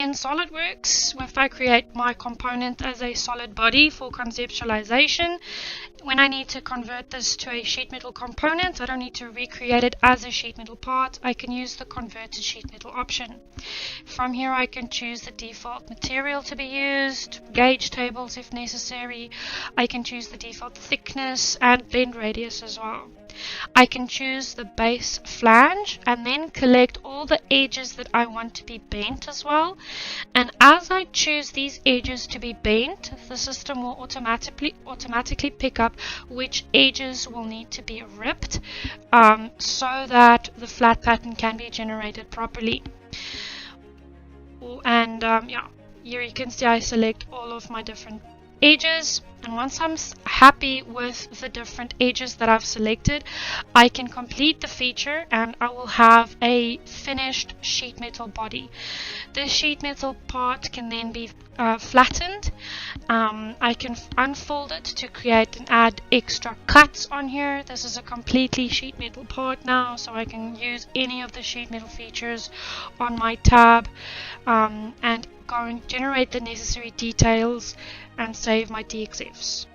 In SOLIDWORKS, if I create my component as a solid body for conceptualization, when I need to convert this to a sheet metal component, I don't need to recreate it as a sheet metal part. I can use the convert to sheet metal option. From here I can choose the default material to be used, gauge tables if necessary. I can choose the default thickness and bend radius as well. I can choose the base flange and then collect all the edges that I want to be bent as well. And as I choose these edges to be bent, the system will automatically pick up which edges will need to be ripped so that the flat pattern can be generated properly. And here you can see I select all of my different edges, and once I'm happy with the different edges that I've selected, I can complete the feature and I will have a finished sheet metal body. This sheet metal part can then be flattened. I can unfold it to create and add extra cuts on here. This is a completely sheet metal part now, so I can use any of the sheet metal features on my tab and go and generate the necessary details and save my DXFs.